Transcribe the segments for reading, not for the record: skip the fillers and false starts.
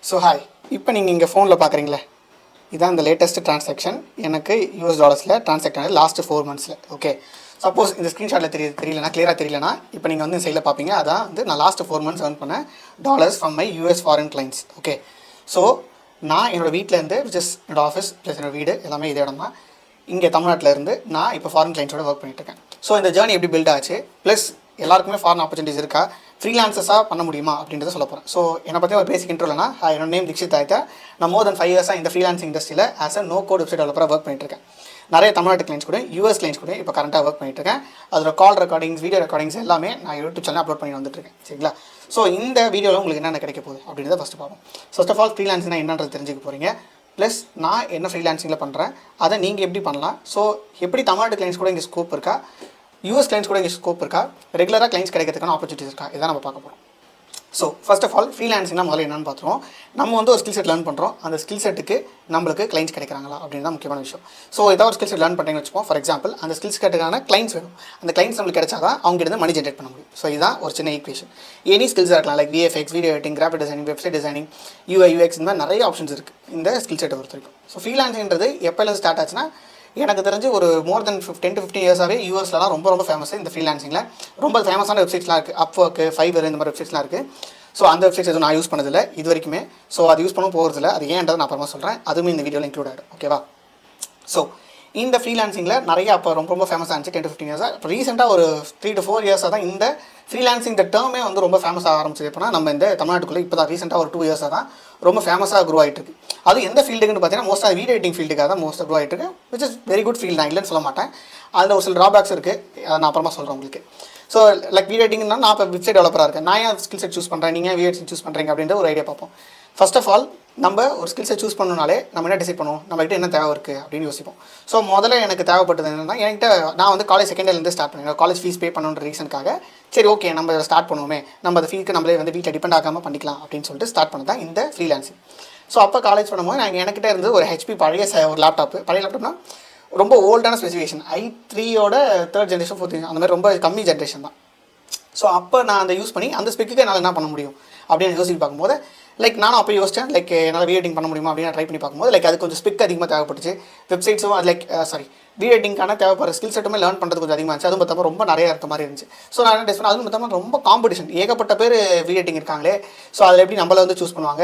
So hi, இப்போ நீங்கள் இங்கே ஃபோனில் பார்க்குறீங்களே, இதான் இந்த லேட்டஸ்ட் ட்ரான்சாக்ஷன் எனக்கு US$ ட்ரான்சாக்ட் ஆனது லாஸ்ட்டு 4 months. ஓகே, சப்போஸ் இந்த ஸ்க்ரீன்ஷாட்டில் தெரியலனா கிளியராக தெரியலனா இப்போ நீங்கள் வந்து சைடில் பார்ப்பீங்க. அதான் வந்து நான் லாஸ்ட்டு 4 months earn பண்ண dollars from my US foreign clients. Okay, so நான் என்னோடய வீட்டிலேருந்து ஜஸ்ட் என்னோடய ஆஃபீஸ் ப்ளஸ் என்னோடய வீடு எல்லாமே இதே இடம் தான். இங்கே தமிழ்நாட்டில் இருந்து நான் இப்போ ஃபாரின் கிளைண்ட்ஸோட ஒர்க் பண்ணிட்டுருக்கேன். ஸோ இந்த ஜேர்னி எப்படி பில்ட் ஆச்சு, ப்ளஸ் எல்லாருக்குமே ஃபாரின் ஆப்பர்ச்சுனிட்டிஸ் இருக்கா, ஃப்ரீலான்சஸாக பண்ண முடியுமா அப்படின்றத சொல்ல போகிறேன். ஸோ என்னை பற்றி ஒரு பேசிக் இன்ட்ரோலனா, என்னோட நேம் தீக்ஷித் ஆயிட்டா. நான் மோர் தென் 5 years இந்த ஃப்ரீலான்சிங் இண்டஸ்ட்ரியில் as a no code website டெவலப்பராக ஒர்க் பண்ணிட்டுருக்கேன். நிறைய தமிழ்நாட்டு கிளைண்ட்ஸ் கூட US கிளைண்ட்ஸ் கூட இப்போ கரண்ட்டாக ஒர்க் பண்ணிட்டுருக்கேன். அதோட கால் ரெக்கார்டிங்ஸ், வீடியோ ரெக்கார்டிங்ஸ் எல்லாமே நான் யூடியூப் சேனல் அப்லோட் பண்ணி வந்துட்டுருக்கேன். சரிங்களா? ஸோ இந்த வீடியோவில் உங்களுக்கு என்னென்ன கிடைக்க போகுது அப்படின்றத ஃபஸ்ட்டு பார்ப்போம். ஃபர்ஸ்ட் ஆஃப் ஆல் ஃப்ரீலான்சிங்னா என்னன்றது தெரிஞ்சுக்க போகிறீங்க. ப்ளஸ் நான் என்ன ஃப்ரீலான்சிங்கில் பண்ணுறேன், அதை நீங்கள் எப்படி பண்ணலாம், ஸோ எப்படி தமிழ்நாட்டு கிளைண்ட்ஸ் கூட இங்கே ஸ்கோப் இருக்கா, US கிளைண்ட்ஸ் கூட இங்கே ஸ்கோப் இருக்கா, ரெகுலராக கிளைண்ட்ஸ் கிடைக்கிறதுக்கான ஆப்பர்ச்சுனிட்டிஸ் இருக்கா, இதான் நம்ம பார்க்க போகிறோம். ஸோ ஃபர்ஸ்ட் ஆஃப் ஆல் ஃப்ரீலான்சிங்னா முதல்ல என்னென்னு பார்த்துருவோம். நம்ம வந்து ஒரு ஸ்கில் செட் லேர்ன் பண்ணுறோம், அந்த ஸ்கில் செட்டுக்கு நம்மளுக்கு கிளைண்ட்ஸ் கிடைக்கிறாங்களா அப்படின்னு தான் முக்கியமான விஷயம். ஸோ ஏதாவது ஒரு ஸ்கில் செட் லேர்ன் பண்ணுறீங்கன்னு வச்சுப்போம். ஃபார் எக்ஸாம்பிள் அந்த ஸ்கில் செட்டுக்கான கிளைண்ட்ஸ் வேணும். அந்த கிளைண்ட்ஸ் நம்மளுக்கு கிடைச்சா தான் அவங்க இருந்து மணி ஜென்ரேட் பண்ண முடியும். ஸோ இதுதான் ஒரு சின்ன ஈக்குவேஷன். எனி ஸ்கில்ஸாக இருக்கலாம், like VFX, video editing, graphic designing, website designing, UI UX, இந்த மாதிரி நிறைய ஆப்ஷன்ஸ் இருக்குது இந்த ஸ்கில் செட்டை பொறுத்த வரைக்கும். ஸோ ஃப்ரீலான்சிங்கிறது எப்போலேருந்து ஸ்டார்ட் ஆச்சுன்னா, எனக்கு தெரிஞ்சு ஒரு மோர் தென் 10 to 15 years யூஎஸ்லாம் ரொம்ப ஃபேமஸ். இந்த ஃப்ரீலான்சிங்கில் ரொம்ப ஃபேமஸான வெப்சைட்ஸ்லாம் இருக்குது. அப்வொர்க், ஃபைவர், இந்த மாதிரி வெப்சைட்ஸ்லாம் இருக்குது. ஸோ அந்த வெப்சைட்ஸ் எதுவும் நான் யூஸ் பண்ணதில்லை இது வரைக்குமே. ஸோ அது யூஸ் பண்ண போகிறதில்ல. அது ஏன்றது நான் அப்புறமா சொல்கிறேன். அதுவும் இந்த வீடியோவில் இன்க்ளூட் ஆகிடும். ஓகேவா? ஸோ இந்த ஃப்ரீலான்சிங்கில் நிறைய அப்போ ரொம்ப ஃபேமஸாக இருந்துச்சு 10 to 15 years. இப்போ ரீசெண்டாக ஒரு 3 to 4 years தான் இந்த ஃப்ரீலான்சிங் இந்த டேர்மே வந்து ரொம்ப ஃபேமஸாக ஆரம்பிச்சது. எப்போனா நம்ம இந்த தமிழ்நாட்டுக்குள்ளே இப்போ தான் ரீசெண்டாக ஒரு 2 years தான் ரொம்ப ஃபேமஸாக க்ரோ ஆகிட்டு இருக்கு. அது எந்த ஃபீல்டுக்குன்னு பார்த்தீங்கன்னா மோஸ்ட்டாக வீடியோ எடிட்டிங் ஃபீல்டுக்காக தான் மோஸ்ட்டாக க்ரோ ஆகிட்டு இருக்கு. Which is very good field, நான் இல்லைன்னு சொல்ல மாட்டேன். அதில் ஒரு சில ட்ராபேக்ஸ் இருக்குது, அதை நான் அப்புறமா சொல்கிறேன் உங்களுக்கு. ஸோ லைக் வீடியோ எடிட்டிங்னா நான் இப்போ வெப்சைட் டெவலப்பராக இருக்கேன். நான் ஏன் ஸ்கில் செட் சூஸ் பண்ணுறேன், நீங்கள் வீடியோ எடிட்டிங் சூஸ் பண்ணுறீங்க அப்படின்ற ஒரு ஐடியா பார்ப்போம். ஃபர்ஸ்ட் ஆஃப் ஆல் நம்ம ஒரு ஸ்கில் செட் சூஸ் பண்ணணுனாலே நம்ம என்ன டிசைட் பண்ணுவோம், நம்மகிட்ட என்ன தேவை இருக்குது அப்படின்னு யோசிப்போம். ஸோ முதல்ல எனக்கு தேவைப்பட்டது என்னென்னா, என்கிட்ட நான் வந்து காலேஜ் செகண்ட் இயர்லேருந்து ஸ்டார்ட் பண்ணேன். காலேஜ் ஃபீஸ் பே பண்ணணுன்ற ரீசனுக்காக சரி ஓகே நம்ம ஸ்டார்ட் பண்ணுவோமே, நம்ம அந்த ஃபீஸ்க்கு நம்மளே வந்து வீட்டில் டிபெண்ட் ஆகாமல் பண்ணிக்கலாம் அப்படின்னு சொல்லிட்டு ஸ்டார்ட் பண்ண தான் இந்த ஃப்ரீலான்சிங். ஸோ அப்போ காலேஜ் பண்ணும்போது என்கிட்ட இருந்து ஒரு HP பழைய ஒரு பழைய லேப்டாப்னா ரொம்ப ஓல்டான specification, i3யோட 3rd generation 4th generation, அந்த மாதிரி ரொம்ப கம்மி ஜென்ரேஷன் தான். ஸோ அப்போ நான் அதை யூஸ் பண்ணி அந்த ஸ்பெக்குக்கு என்னால் என்ன பண்ண முடியும் அப்படின்னு யோசிச்சு பார்க்கும்போது, லைக் நானும் அப்போ யோசித்தேன், லைக் என்னால் வீடியோ எடிட்டிங் பண்ண முடியுமா அப்படின்னு ட்ரை பண்ணி பார்க்கும்போது, லைக் அது கொஞ்சம் ஸ்பெக் அதிகமாக தேவைப்பட்டுச்சு. வெப்சைட்ஸும் லைக் வீடியோ எடிட்டிங்கான தேவைப்படுற ஸ்கில் செட்டுமே லேர்ன் பண்ணுறது கொஞ்சம் அதிகமாக இருந்துச்சு. அதுவும் பார்த்தா ரொம்ப நிறைய இருக்க மாதிரி இருந்துச்சு. ஸோ நான் என்ன டெஸ்ட் பண்ணேன், அதுவும் பார்த்தா ரொம்ப காம்படிஷன், ஏகப்பட்ட பேர் வீடியோ எடிட்டிங் இருக்காங்களே. ஸோ அதில் எப்படி நம்மளை வந்து சூஸ் பண்ணுவாங்க,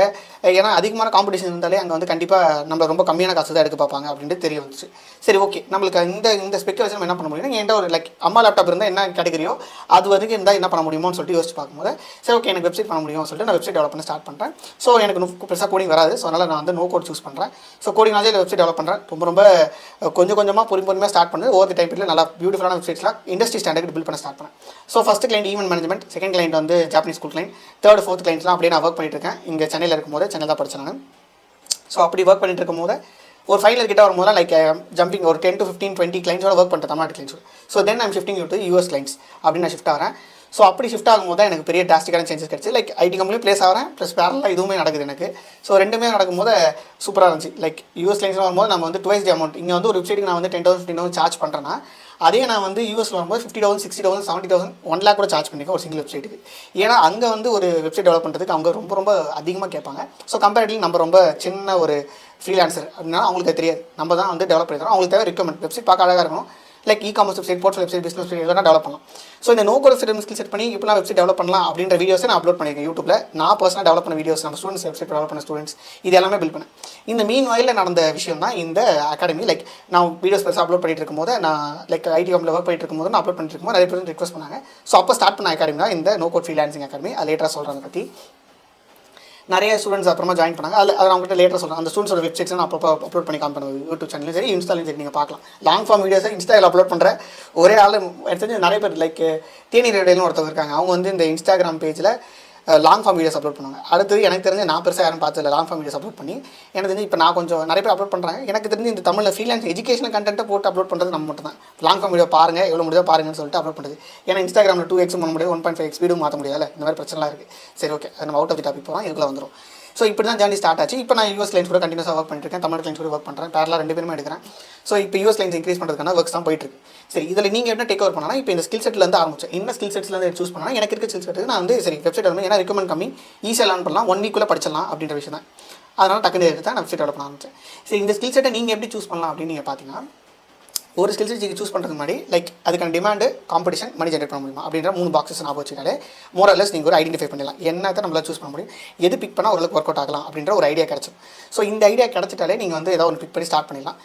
ஏன்னா அதிகமான காம்படிஷன் இருந்தாலே அங்கே வந்து கண்டிப்பாக நம்ம ரொம்ப கம்மியான காசு தான் எடுக்க பார்ப்பாங்க அப்படின்ட்டு தெரிய வந்துச்சு. சரி ஓகே, நம்மளுக்கு இந்த ஸ்பெக்கை வச்சு நம்ம என்ன பண்ண முடியும்னா, என்கிட்ட ஒரு லைக் அம்மா லேப்டாப் இருந்தால் என்ன கேட்டகரியோ அது வரைக்கும் இருந்தால் என்ன பண்ண முடியுமோன்னு சொல்லிட்டு யோசிச்சு பார்க்கும்போது, சரி ஓகே எனக்கு வெப்சைட் பண்ண முடியும்னு சொல்லிட்டு நான் வெப்சைட் டெவலப் பண்ண ஸ்டார்ட் பண்ணுறேன். ஸோ எனக்கு பெருசாக கோடிங் வராது. ஸோ அதனால் நான் வந்து நோ கோட் சூஸ் பண்ணுறேன். ஸோ கோடிங் நாளே வெப்சைட் டெவலப் பண்ணுறேன். ரொம்ப கொஞ்சம் கொஞ்சமாக பொறுமையாக ஸ்டார்ட் பண்ணி ஓவர் தி டைம் பீரியட் நல்லா பியூட்டிஃபுல்லான வெப்சைட்ஸ்லாம் இண்டஸ்ட்ரி ஸ்டாண்டர்ட் பில்ட் பண்ண ஸ்டார்ட் பண்ணேன். So first client event management, second client வந்து Japanese school client, 3rd 4th கிளைண்ட்ஸ்லாம் அப்படியே நான் ஒர்க் பண்ணிட்டு இருக்கேன். இங்கே சென்னையில் இருக்கும்போது, சென்னை தான் படித்தேன் நான். ஸோ அப்படி ஒர்க் பண்ணிட்டு இருக்கும்போது ஒரு ஃபைனல் கிட்ட வரும்போது லைக் ஜம்பிங் ஒரு 10 to 15 20 கிளைண்ட்ஸோட ஒர்க் பண்ணுறேன், தமிழ்நாட்டு கிளைண்ட்ஸோட. So then I'm shifting to US clients அப்படின்னு நான் ஷிஃப்ட் ஆகிறேன். ஸோ அப்படி ஷிஃப்ட் ஆகும்போது தான் எனக்கு பெரிய டிராஸ்டிக்கான சேஞ்சஸ் கிடச்சி. லைக் IT கம்பெனியும் ப்ளேஸ் ஆகிறேன், ப்ளஸ் பேரலாக இதுவுமே நடக்குது எனக்கு. ஸோ ரெண்டுமே நடக்கும்போது சூப்பராக இருந்துச்சு. லைக் US கிளைண்ட்ஸ் வரும்போது நம்ம வந்து ட்வைஸ் தி அமௌண்ட், இங்கே வந்து ஒரு வெப்சைட்டுக்கு நான் வந்து 10,000 15,000 சார்ஜ் பண்ணுறேன்னா, அதே நான் வந்து US வரும்போது 50,000 60,000 70,000 1 lakh கூட சார்ஜ் பண்ணிக்கோ ஒரு சிங்கிள் வெப்சைட்டுக்கு. ஏன்னா அங்கே வந்து ஒரு வெப்சைட் டெவலப் பண்ணுறதுக்கு அவங்க ரொம்ப அதிகமாக கேட்பாங்க. ஸோ கம்பேரிட்டிவ்லி நம்ம ரொம்ப சின்ன ஒரு ஃப்ரீலான்சர் அப்படின்னா அவங்களுக்கு தெரியாது, நம்ம தான் வந்து டெவலப் பண்ணிக்கிறோம். அவங்களுக்கு தேவை ரிக்வயர்மெண்ட், வெப்சைட் பார்க்க அழகாக இருக்கணும், like e-commerce website, ports website, business website எதனா டெவலப் பண்ணலாம். ஸோ இந்த நோ கோட் ஸ்கில் செட் பண்ணி இப்போலாம் வெப்சைட் டெவலப் பண்ணலாம் அப்படின்ற வீடியோஸை நான் அப்லோட் பண்ணியிருக்கேன் யூடியூப்பில். நான் பர்சனலாக டெவலப் பண்ண வீடியோஸ், நம்ம ஸ்டூடெண்ட்ஸ் வெப்சைட் டெவலப் பண்ண ஸ்டூடெண்ட்ஸ் இது எல்லாமே பில்ட் பண்ணேன். இந்த மீன் வாயிலில் நடந்த விஷயம் தான் இந்த அகாடமி. லைக் நான் வீடியோஸ் பெருசாக அப்லோட் பண்ணிட்டு இருக்கும்போது, நான் லைக் IT கம்பெனியில் ஒர்க் பண்ணிட்டு இருக்கும்போது நான் அப்லோட் பண்ணிட்டு இருக்கும்போது நிறைய பேர் ரிக்வஸ்ட் பண்ணாங்க. ஸோ அப்போ ஸ்டார்ட் பண்ண அகாடமி தான் இந்த நோ கோட் ஃப்ரீலான்சிங் அகாடமி. அது லேட்டராக சொல்கிறத பற்றி நிறைய ஸ்டூடெண்ட்ஸ் அப்புறமா ஜாயின் பண்ணாங்க. அதை அவங்ககிட்ட லேட்டர் சொல்கிறேன். அந்த ஸ்டூடெண்ட்ஸோட வெப்சைட்ஸ் நான் அப்போ அப்லோட் பண்ணி காமிப்பேன் யூடியூப் சேனலும் சரி, இன்ஸ்டாலையும் சரி. நீங்கள் பார்க்கலாம் லாங் ஃபார்ம் வீடியோஸை இன்ஸ்டாவில் அப்லோட் பண்ணுற ஒரே ஆள் எடுத்து நிறைய பேர். லைக் தேனி ரேடியோன்னு ஒருத்தவங்க இருக்காங்க, அவங்க வந்து இந்த இன்ஸ்டாகிராம் பேஜில் லாங் ஃபார்ம் வீடியோஸ் அப்லோட் பண்ணுவாங்க. அடுத்தது எனக்கு தெரிஞ்சு நான் பெருசாக யாரும் பார்த்ததில்ல லாங் ஃபார்ம் வீடியோஸ் அப்லோட் பண்ணி. எனக்கு தெரிஞ்சு இப்போ நான் கொஞ்சம் நிறைய பேர் அப்லோட் பண்ணுறாங்க. எனக்கு தெரிஞ்சு இந்த தமிழில் ஃப்ரீலான்ஸ் எஜுகேஷனல் கண்டென்ட்டை போட்டு அப்லோட் பண்ணுறது நம்ம மட்டும் தான். லாங் ஃபார்ம் வீடியோ பாருங்கள், எவ்வளோ முடியாது பாருங்கன்னு சொல்லிட்டு அப்லோட் பண்ணுறது. ஏன்னா இன்ஸ்டாகிராமில் 2x பண்ண முடியாது, 1.5x ஸ்பீடும் மாற்ற முடியாது, இந்த மாதிரி பிரச்சனைலாம் இருக்குது. சரி ஓகே, அது நம்ம அவுட் ஆஃப் தி டாபிக் போகிறோம், இதுக்குள்ள வந்துடும். ஸோ இப்படி தான் ஜேர்னி ஸ்டார்ட் ஆச்சு. இப்போ நான் யூஎஸ் கிளைண்ட்ஸ் கூட கண்டினியூஸாக ஒர்க் பண்ணிட்டு இருக்கேன், தமிழ் கிளைண்ட்ஸ் கூட ஒர்க் பண்ணுறேன், பேரலாக 2 பேருமே எடுக்கிறேன். ஸோ இப்போ யூஎஸ் கிளைண்ட்ஸ் இன்க்ரீஸ் பண்ணுறதுக்கான ஒர்க்ஸ் தான் போயிட்டு இருக்கு. சரி, இதில் நீங்கள் என்ன டேக் ஓவர் பண்ணால் இப்போ இந்த ஸ்கில் செட்லேருந்து ஆரம்பிச்சேன். என்ன ஸ்கில் செட்ஸ்லேருந்து சூஸ் பண்ணால் எனக்கு இருக்க ஸ்கில் செட் நான் வந்து சரி வெப்சைட் டெவலப்மெண்ட் ஏன்னா ரெக்கமெண்ட் கம்மி, ஈஸியாக லேர்ன் பண்ணலாம், 1 வீக்குள்ளே படிச்சிடலாம் அப்படின்ற விஷயம் தான். அதனால் டக்குனு எடுத்து நான் வெப்சைட் டெவலப் பண்ண ஆரம்பிச்சேன். சரி, இந்த ஸ்கில் செட்டை நீங்கள் எப்படி சூஸ் பண்ணலாம் அப்படின்னு நீங்கள் பார்த்தீங்கன்னா, ஒரு ஸ்கில் செட் நீங்கள் சூஸ் பண்ணுறதுக்கு முன்னாடி லைக் அதுக்கான டிமாண்டு, காம்படிஷன், மணி ஜென்ரேட் பண்ண முடியுமா அப்படின்ற 3 பாக்ஸஸ் ஞாபகம் வச்சுக்கிட்டாலே மோரலஸ் நீங்கள் ஒரு ஐடென்டிஃபை பண்ணலாம். என்னத்தை நம்மளால் சூஸ் பண்ண முடியும், எது பிக் பண்ணால் ஓரளவுக்கு ஒர்க் அவுட் ஆகலாம் அப்படின்ற ஒரு ஐடியா கிடச்சிடும். ஸோ இந்த ஐடியா கிடச்சிட்டாலே நீங்கள் வந்து ஏதாவது ஒன்று பிக் பண்ணி ஸ்டார்ட் பண்ணிடலாம்.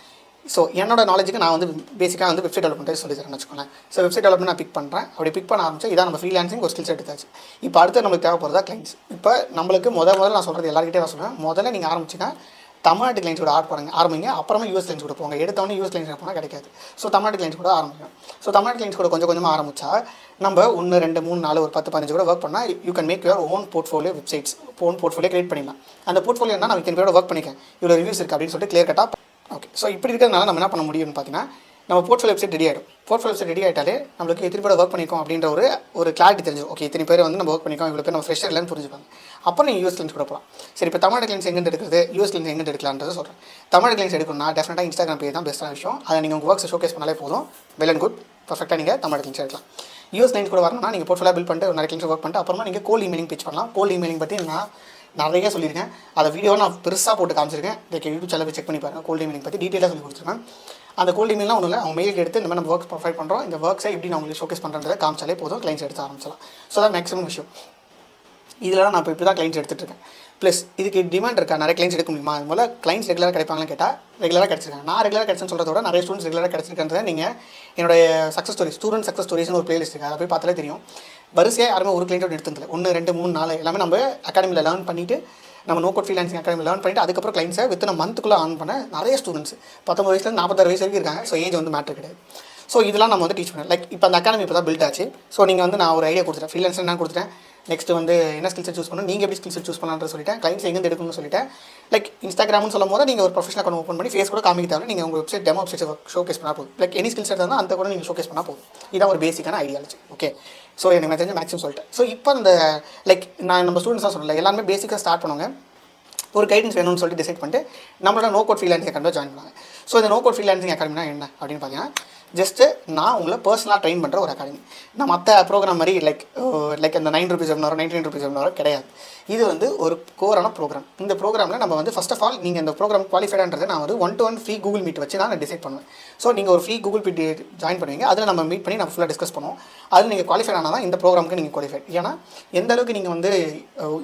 ஸோ என்னோட நாலேஜுக்கு நான் வந்து பேசிக்காக வந்து வெப்சைட் டெவலப்மெண்ட் சொல்லி தரேன்னு வச்சுக்கோங்களேன். ஸோ வெப்சைட் டெவலப்மெண்ட் நான் பிக் பண்ணுறேன். அப்படி பிக் பண்ண ஆரம்பிச்சு இதான் நம்ம ஃப்ரீலான்சிங் ஒரு ஸ்கில் செட் எடுத்தாச்சு. இப்போ அடுத்து நம்மளுக்கு தேவைப்படுறதா கிளைண்ட்ஸ். இப்போ நம்மளுக்கு முதல்ல நான் சொல்கிறது எல்லாருக்கிட்டே நான் சொல்லுவேன், முதல்ல நீங்கள் ஆரம்பிச்சுன்னா தமிழ்நாட்டு கிளைண்ட்ஸ் கூட ஆரம்பிங்க. அப்புறமா யூஎஸ் கிளைண்ட்ஸ் கூட போங்க. எடுத்தவொடனே யூஎஸ் கிளைண்ட்ஸ் போனால் கிடைக்காது. ஸோ தமிழ்நாட்டு கிளைண்ட்ஸ் கூட ஆரம்பிக்கும். ஸோ தமிழ்நாட்டு கிளைண்ட்ஸ் கூட கொஞ்சம் கொஞ்சமாக ஆரம்பிச்சா நம்ம 1, 2, 3, 4 ஒரு 10, 15 கூட ஒர்க் பண்ணால் you can make your own portfolio websites, own portfolio create பண்ணிடலாம். அந்த போர்ட்ஃபோலியோ நான் இத்தனை பேரோட ஒர்க் பண்ணிக்கேன், இவ்வளோ ரிவ்யூஸ் இருக்குது அப்படின்னு சொல்லிட்டு கிளியர் கட்டாக. ஓகே, ஸோ இப்படி இருக்கிறதுனால நம்ம என்ன பண்ண முடியும்னு பார்த்தீங்கன்னா, நம்ம போர்ட்ஃபோலியோ வெப்சைட் ரெடி ஆகிடும். போர்ட்ஃபோலியோ வெப்சைட் ரெடி ஆகிட்டாலே நம்மளுக்கு எத்தனை பேர் ஒர்க் பண்ணிக்கோம் அப்படின்ற ஒரு கிளாரிட்டி தெரிஞ்சு. ஓகே, இத்தனை பேர் வந்து நம்ம ஒர்க் பண்ணிக்கோம், இவ்வளோ பேர் நம்ம ஃப்ரெஷர் இல்லைன்னு புரிஞ்சுப்பாங்க. அப்புறம் நீங்கள் யூஎஸ் கிளைண்ட்ஸ் கூட போகலாம். சரி, இப்போ தமிழ்நாடு கிளைண்ட்ஸ் எங்கே எடுக்கிறது, யூஎஸ் கிளைண்ட்ஸ் எங்கே எடுக்கலான்றது சொல்கிறேன். தமிழ்நாடு கிளைண்ட்ஸ் எடுக்கணும்னா டெஃபினட்டாக இன்ஸ்டாகிராம் பேஜ் தான் பெஸ்ட்டான விஷயம். அதை நீங்கள் உங்கள் ஒர்க்ஸை ஷோகேஸ் பண்ணாலே போதும், வெல் அண்ட் குட், பர்ஃபெக்டாக நீங்கள் தமிழ்நாடு கிளைண்ட்ஸ் எடுக்கலாம். யூஎஸ் கிளைண்ட்ஸ் கூட வரணும்னா நீங்கள் போர்ட்ஃபோலியோ பில்ட் பண்ணிட்டு நிறைய கிளைண்ட்ஸ் ஒர்க் பண்ணிட்டு அப்புறமா நீங்கள் கோல்ட் இமெயிலிங் பிச் பண்ணலாம். கோல்ட் இமெயிலிங் பற்றி நான் நிறைய சொல்லியிருக்கேன். அதை வீடியோ நான் பெருசாக போட்டு காமிச்சிருக்கேன். யூடியூப் சேனல் செக் பண்ணி பாருங்கள். கோல்ட் இமெயிலிங் பற்றி டீட்டெயிலாக சொல்லி கொடுத்துருக்கேன். அந்த கோல்ட் இமெயிலாம் ஒன்றும் இல்லை, அவங்க மெயிலுக்கு எடுத்து இந்த மாதிரி நம்ம ஒர்க்ஸ் ப்ரொவைட் பண்ணுறோம், இந்த ஒர்க்ஸை எப்படி நான் உங்களுக்கு ஷோகேஸ் பண்ணுறதை காமிச்சாலே போதும், கிளைண்ட்ஸ் எடுத்து ஆரம்பிச்சலாம். ஸோ தான் மேக்ஸிமம் விஷயம். இதில் நான் இப்போ தான் கிளைண்ட்ஸ் எடுத்துகிட்டு இருக்கேன். ப்ளஸ் இதுக்கு டிமாண்ட் இருக்கா, நிறைய கிளைண்ட்ஸ் எடுக்க முடியுமா, அது போல் கிளைண்ட்ஸ் ரெகுலராக கிடைப்பாங்கன்னு கேட்டால் ரெகுலராக கிடச்சிருக்காங்க. நான் ரெகுலராக கிடச்சுன்னு சொல்கிறத விட நிறைய ஸ்டூடெண்ட்ஸ் ரெகுலராக கிடச்சிருக்கன்றதை நீங்கள் என்னுடைய சக்ஸஸ் ஸ்டோரிஸ், ஸ்டூடெண்ட் சக்ஸஸ் ஸ்டோரிஸ்னு ஒரு பிளேலிஸ்ட் இருக்குது, அதை போய் பார்த்தாலே தெரியும். வரிசையாக யாருமே ஒரு கிளைண்ட்டோட எடுத்ததில்லை. 1, 2, 3, 4 எல்லாமே நம்ம அகாடமியில் லேர்ன் பண்ணிவிட்டு, நம்ம no code freelancing academy learn பண்ணிட்டு அதுக்கப்புறம் கிளைண்ட்ஸை வித்தின் மந்த்துக்குள்ளே ஆன் பண்ண நிறைய ஸ்டூடெண்ட்ஸ் 19 வயசுலேருந்து 46 வயசு வரைக்கும் இருக்காங்க. ஸோ ஏஜ் வந்து மேட்டர் கிடையாது. ஸோ இதெல்லாம் நம்ம வந்து டீச் பண்ணேன். லைக் இப்போ அந்த அகாடமி இப்போ தான் பில்ட் ஆச்சு. ஸோ நீங்கள் வந்து நான் ஒரு ஐடியா கொடுத்துட்டேன், ஃப்ரீலான்சர் நான் கொடுத்துட்டேன். நெக்ஸ்ட் வந்து என்ன ஸ்கில் செட் சூஸ் பண்ணணும், நீங்கள் எப்படி ஸ்கில் செட் சூஸ் பண்ணலான்னு சொல்லிட்டேன். கிளைண்ட்ஸ் எங்கே எடுக்கணும்னு சொல்லிட்டேன். லைக் இன்ஸ்டாகிராம்னு சொல்லும் போது நீங்கள் ஒரு ப்ரொஃபஷனல் அக்கௌண்ட் ஓப்பன் பண்ணி ஃபேஸ் கூட காமிக்க தேவை, நீங்கள் உங்கள் வெப்சைட் டெமோ வெப்சைட் ஷோகேஸ் பண்ணால் போதும். லைக் எனி ஸ்கில் செட் இருந்தால் அந்த கூட நீங்கள் ஷோகேஸ் பண்ணால் போதும். இதான் ஒரு பேசிக்கான ஐடியாலஜி. ஓகே, ஸோ எனக்கு தெரிஞ்ச மேக்ஸிமம் சொல்லிட்டேன். ஸோ இப்போ அந்த லைக் நான் நம்ம ஸ்டூடெண்ட்ஸ் தான் சொல்லலை, எல்லாமே பேசிக்காக ஸ்டார்ட் பண்ணுவாங்க. ஒரு கைடன்ஸ் வேணும்னு சொல்லிட்டு டிசைட் பண்ணிட்டு நம்மளோட நோ கோட் ஃப்ரீலான்சிங் அகாடமியில் ஜாயின் பண்ணுவாங்க. ஸோ இந்த நோ கோட் ஃப்ரீலான்சிங் அகாடமினா என்ன அப்படின்னு பார்த்தீங்கன்னா, ஜஸ்ட்டு நான் உங்களை பர்சனலாக ட்ரெயின் பண்ணுற ஒரு அகாடமி. நான் மற்ற ப்ரோக்ராம் மாதிரி லைக் அந்த 9 rupees வெபினாரோ 99 rupees வெபினாரோ கிடையாது. இது வந்து ஒரு கோரான ப்ரோக்ராம். இந்த ப்ரோக்ராமில் நம்ம வந்து ஃபஸ்ட் ஆஃப் ஆல் நீங்கள் இந்த ப்ரோக்ராம் குவாலிஃபைடான்றதை நான் வந்து 1-to-1 ஃப்ரீ கூகுள் மீட் வச்சு நான் டிசைட் பண்ணுவேன். ஸோ நீங்கள் ஒரு ஃப்ரீ கூகுள் மீட் ஜாயின் பண்ணுவீங்க, அதில் நம்ம மீட் பண்ணி நம்ம ஃபுல்லாக டிஸ்கஸ் பண்ணுவோம். அதில் நீங்கள் குவாலிஃபைட் ஆனால் தான் இந்த ப்ரோக்ராமுக்கு நீங்கள் குவாலிஃபைட். ஏன்னா எந்த அளவுக்கு நீங்கள் வந்து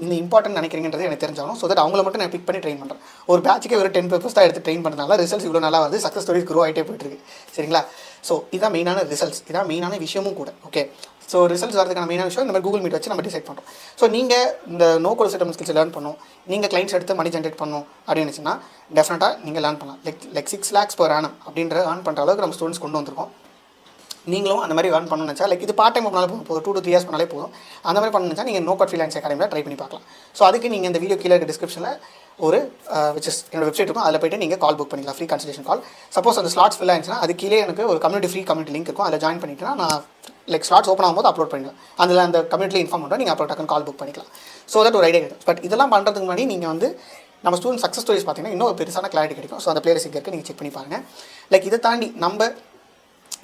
இந்த இம்பார்ட்டன்ட் நினைக்கிறீங்கிறது எனக்கு தெரிஞ்சாலும், ஸோ தட் அவங்கள மட்டும் நான் பிக் பண்ணி ட்ரெயின் பண்ணுறேன். ஒரு பேட்சுக்கு ஒரு 10 பேப்பர்ஸ் தான் எடுத்து ட்ரெயின் பண்ணுறதுனால ரிசல்ட்ஸ் இவ்வளோ நல்லா வருது, சக்ஸஸ் ஸ்டோரிஸ் க்ரோ ஆகிட்டே போயிட்டுருக்கு. சரிங்களா? ஸோ இதான் மெயினான ரிசல்ட்ஸ், இதான் மெயினான விஷயமும் கூட. ஓகே, ஸோ ரிசல்ட்ஸ் வரதுக்கான மெயினான விஷயம் இந்த மாதிரி கூகுள் மீட் வச்சு நம்ம டிசைட் பண்ணுறோம். ஸோ நீங்கள் இந்த no code setup skills learn பண்ணணும், நீங்கள் கிளைண்ட்ஸ் எடுத்து மணி ஜென்ரேட் பண்ணணும் அப்படின்னு நினச்சின்னா டெஃபினட்டாக நீங்கள் லேர்ன் பண்ணலாம். லைக் 6 lakhs per annum அப்படின்ற ஏர்ன் பண்ணுற அளவுக்கு நம்ம ஸ்டூடெண்ட்ஸ் கொண்டு வந்திருக்கோம். நீங்களும் அந்த மாதிரி ஏர்ன் பண்ணணும்னு நினச்சா, லைக் இது பார்ட் டைம் பண்ணாலே போதும், 2 to 3 years பண்ணாலே போதும். அந்த மாதிரி பண்ணணும்னு நீங்கள் நோ கோட் ஃப்ரீலான்சிங் அகாடமியில் ட்ரை பண்ணி பார்க்கலாம். ஸோ அதுக்கு நீங்கள் இந்த வீடியோ கீழே இருக்க டிஸ்கிரிப்ஷனில் ஒரு என்னோட வெப்சைட் இருக்கும், அதில் போய்ட்டு நீங்கள் கால் புக் பண்ணிக்கலாம், ஃப்ரீ கன்சல்டேஷன் கால். சப்போஸ் அந்த ஸ்லாட்ஸ் ஃபில் ஆயிடுச்சுன்னா அது கீழே எனக்கு ஒரு ஃப்ரீ கம்யூனிட்டி லிங்க் இருக்கும், அதில் ஜாயின் பண்ணிட்டுனா நான் லைக் ஸ்லாட்ஸ் ஓப்பன் ஆகும்போது அப்லோட் பண்ணிடுவேன். அதில் அந்த கம்யூனிட்டியில் இன்ஃபார்ம் பண்ணுறோம், நீங்கள் அப்புறம் டக்குன்னு கால் புக் பண்ணிக்கலாம். ஸோ தட் ஒரு ஐடியா கிடைக்கும். பட் இதெல்லாம் பண்ணுறதுக்கு முன்னாடி நீங்கள் வந்து நம்ம ஸ்டூடெண்ட் சக்ஸஸ் ஸ்டோரிஸ் பார்த்தீங்கன்னா இன்னும் ஒரு பெருசான கிளாரிட்டி கிடைக்கும். ஸோ அந்த பிளேலிஸ்ட் இங்கே இருக்குது, நீங்கள் செக் பண்ணி பாருங்கள். லைக் இதை தாண்டி நம்ம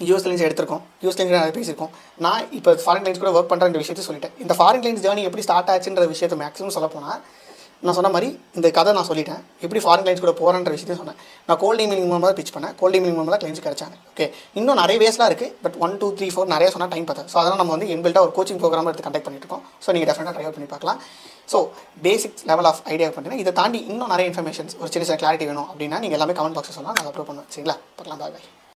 யூஎஸ் கிளைண்ட்ஸ் எடுத்திருக்கோம், யூஎஸ் கிளைண்ட்ஸ் நிறைய பேசியிருக்கோம். நான் இப்போ ஃபாரின் கிளைண்ட்ஸ் கூட ஒர்க் பண்ணுற விஷயத்தை சொல்லிட்டேன். இந்த ஃபாரின் கிளைண்ட்ஸ் ஜேர்னி எப்படி ஸ்டார்ட் ஆச்சுன்ற விஷயத்தை மேக்ஸிமம் சொல்ல போனால், நான் சொன்ன மாதிரி இந்த கதை நான் சொல்லிட்டேன், எப்படி ஃபாரின் கிளைண்ட்ஸ் கூட போகிறன்ற விஷயத்தையும் சொன்னேன். நான் கோல்ட் இமெயிலிங் மூலமாக பிச் பண்ணேன், கோல்ட் இமெயிலிங் மூலமாக கிளைண்ட்ஸ் கிடைச்சாங்க. ஓகே, இன்னும் நிறைய வேஸ்லாம் இருக்குது, பட் 1, 2, 3, 4 நிறைய சொன்னால் டைம் பார்த்தா. ஸோ அதனால் நம்ம வந்து இன்பில்ட்டாக ஒரு கோச்சிங் ப்ரோக்ராம் எடுத்து கண்டக்ட் பண்ணிட்டு இருக்கோம். ஸோ நீங்கள் டெஃபினட்டாக ட்ரை அவுட் பண்ணி பார்க்கலாம். So basic level of idea பண்ணிங்கன்னா இதை தாண்டி இன்னும் நிறைய இன்ஃபர்மேஷன்ஸ் ஒரு சின்ன கிளாரிட்டி வேணும் அப்படின்னா நீங்கள் எல்லாமே கமெண்ட் பாக்ஸில் சொல்லலாம், நான் அப்லோட் பண்ணுவேன். சரிங்களா? பார்க்கலாம், பாய் பாய்.